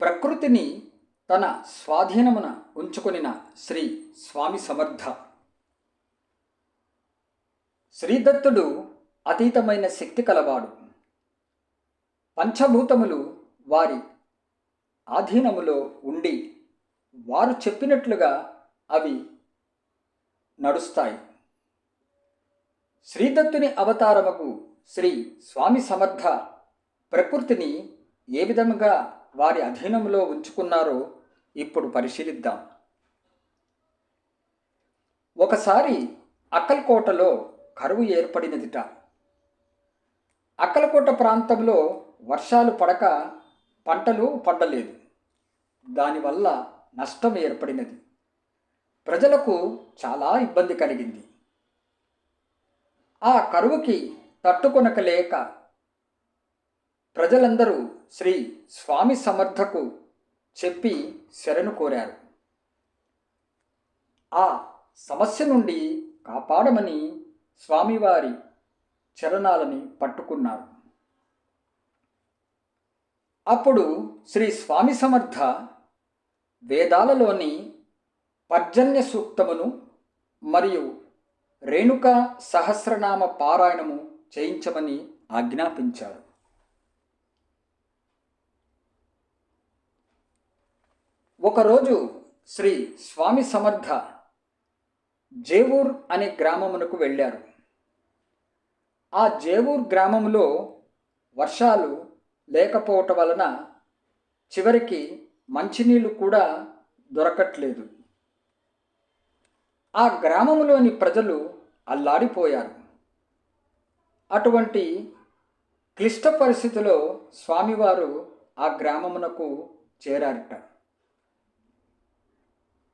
ప్రకృతిని తన స్వాధీనమున ఉంచుకొనిన శ్రీ స్వామి సమర్థ. శ్రీదత్తుడు అతీతమైన శక్తి కలవాడు. పంచభూతములు వారి ఆధీనములో ఉండి వారు చెప్పినట్లుగా అవి నడుస్తాయి. శ్రీదత్తుని అవతారముకు శ్రీ స్వామి సమర్థ ప్రకృతిని ఏ విధముగా వారి అధీనంలో ఉంచుకున్నారో ఇప్పుడు పరిశీలిద్దాం. ఒకసారి అక్కల్కోటలో కరువు ఏర్పడినదిట. అక్కలకోట ప్రాంతంలో వర్షాలు పడక పంటలు పండలేదు. దానివల్ల నష్టం ఏర్పడినది. ప్రజలకు చాలా ఇబ్బంది కలిగింది. ఆ కరువుకి తట్టుకొనకలేక ప్రజలందరూ శ్రీ స్వామి సమర్థకు చెప్పి శరణు కోరారు. ఆ సమస్య నుండి కాపాడమని స్వామివారి చరణాలని పట్టుకున్నారు. అప్పుడు శ్రీ స్వామి సమర్థ వేదాలలోని పర్జన్య సూక్తమును మరియు రేణుకా సహస్రనామ పారాయణము చేయించమని ఆజ్ఞాపించారు. ఒకరోజు శ్రీ స్వామి సమర్థ జేవూర్ అనే గ్రామమునకు వెళ్ళారు. ఆ జేవూర్ గ్రామంలో వర్షాలు లేకపోవటం వలన చివరికి మంచినీళ్ళు కూడా దొరకట్లేదు. ఆ గ్రామంలోని ప్రజలు అల్లాడిపోయారు. అటువంటి క్లిష్ట పరిస్థితిలో స్వామివారు ఆ గ్రామమునకు చేరారట.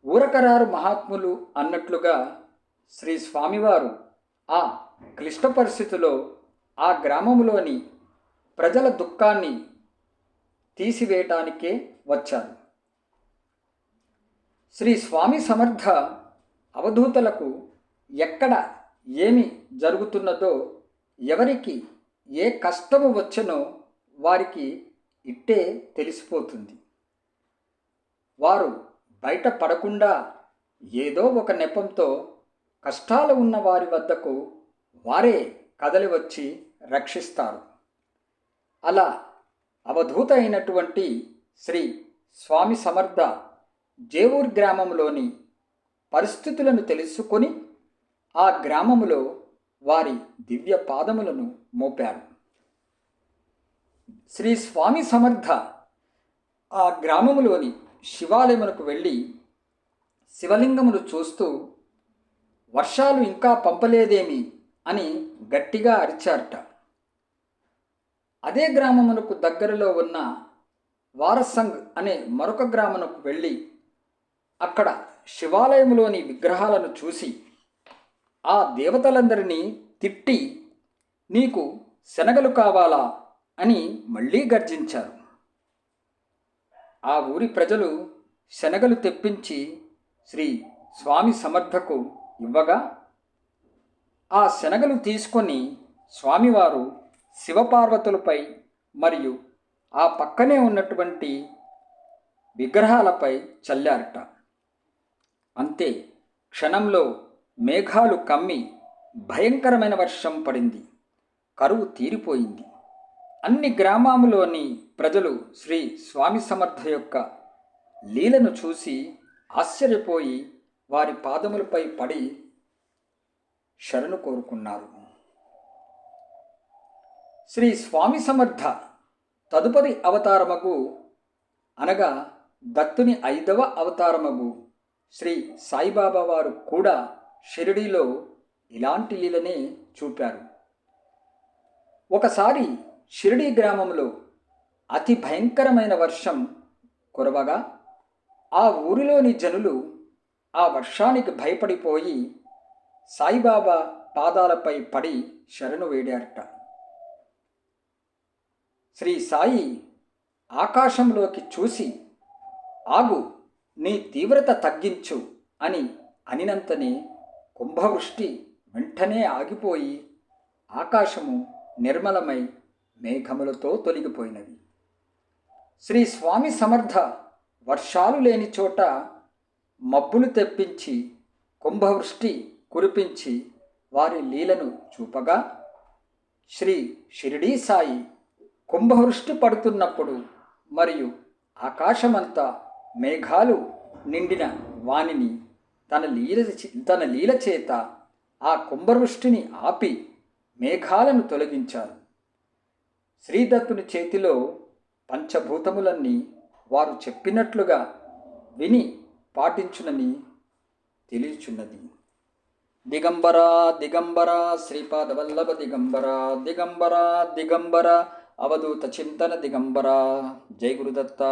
ఊరకరారు మహాత్ములు అన్నట్లుగా శ్రీ స్వామివారు ఆ క్లిష్ట పరిస్థితిలో ఆ గ్రామంలోని ప్రజల దుఃఖాన్ని తీసివేయటానికే వచ్చారు. శ్రీ స్వామి సమర్థ అవధూతలకు ఎక్కడ ఏమి జరుగుతున్నదో, ఎవరికి ఏ కష్టము వచ్చనో వారికి ఇట్టే తెలిసిపోతుంది. వారు బయట పడకుండా ఏదో ఒక నెపంతో కష్టాలు ఉన్న వారి వద్దకు వారే కదలి వచ్చి రక్షిస్తారు. అలా అవధూత అయినటువంటి శ్రీ స్వామి సమర్థ జేవూర్ గ్రామంలోని పరిస్థితులను తెలుసుకొని ఆ గ్రామములో వారి దివ్య పాదములను మోపారు. శ్రీ స్వామి సమర్థ ఆ గ్రామములోని శివాలయమునకు వెళ్ళి శివలింగమును చూస్తూ వర్షాలు ఇంకా పంపలేదేమి అని గట్టిగా అరిచారట. అదే గ్రామమునకు దగ్గరలో ఉన్న వారసంగ్ అనే మరొక గ్రామమునకు వెళ్ళి అక్కడ శివాలయములోని విగ్రహాలను చూసి ఆ దేవతలందరినీ తిట్టి, నీకు శనగలు కావాలా అని మళ్ళీ గర్జించారు. ఆ ఊరి ప్రజలు శనగలు తెప్పించి శ్రీ స్వామి సమర్థకు ఇవ్వగా ఆ శనగలు తీసుకొని స్వామివారు శివపార్వతులపై మరియు ఆ పక్కనే ఉన్నటువంటి విగ్రహాలపై చల్లారట. అంతే, క్షణంలో మేఘాలు కమ్మి భయంకరమైన వర్షం పడింది. కరువు తీరిపోయింది. అన్ని గ్రామాలలోని ప్రజలు శ్రీ స్వామి సమర్థ యొక్క లీలను చూసి ఆశ్చర్యపోయి వారి పాదములపై పడి శరణు కోరుకున్నారు. శ్రీ స్వామి సమర్థ తదుపరి అవతారమగు అనగా దత్తుని 5వ అవతారమగు శ్రీ సాయిబాబా వారు కూడా షిరిడీలో ఇలాంటి లీలనే చూపారు. ఒకసారి షిరిడీ గ్రామంలో అతి భయంకరమైన వర్షం కురవగా ఆ ఊరిలోని జనులు ఆ వర్షానికి భయపడిపోయి సాయిబాబా పాదాలపై పడి శరణు వేడారట. శ్రీ సాయి ఆకాశంలోకి చూసి, ఆగు, నీ తీవ్రత తగ్గించు అని అనినంతనే కుంభవృష్టి వెంటనే ఆగిపోయి ఆకాశము నిర్మలమై మేఘములతో తొలగిపోయినవి. శ్రీ స్వామి సమర్థ వర్షాలు లేని చోట మబ్బులు తెప్పించి కుంభవృష్టి కురిపించి వారి లీలను చూపగా, శ్రీ షిరిడీ సాయి కుంభవృష్టి పడుతున్నప్పుడు మరియు ఆకాశమంతా మేఘాలు నిండిన వానిని తన లీల చేత ఆ కుంభవృష్టిని ఆపి మేఘాలను తొలగించారు. శ్రీదత్తుని చేతిలో పంచభూతములన్నీ వారు చెప్పినట్లుగా విని పాటించునని తెలియచున్నది. దిగంబర దిగంబర శ్రీపాదవల్లభ దిగంబర దిగంబర దిగంబర అవధూత చింతన దిగంబర. జై గురుదత్త.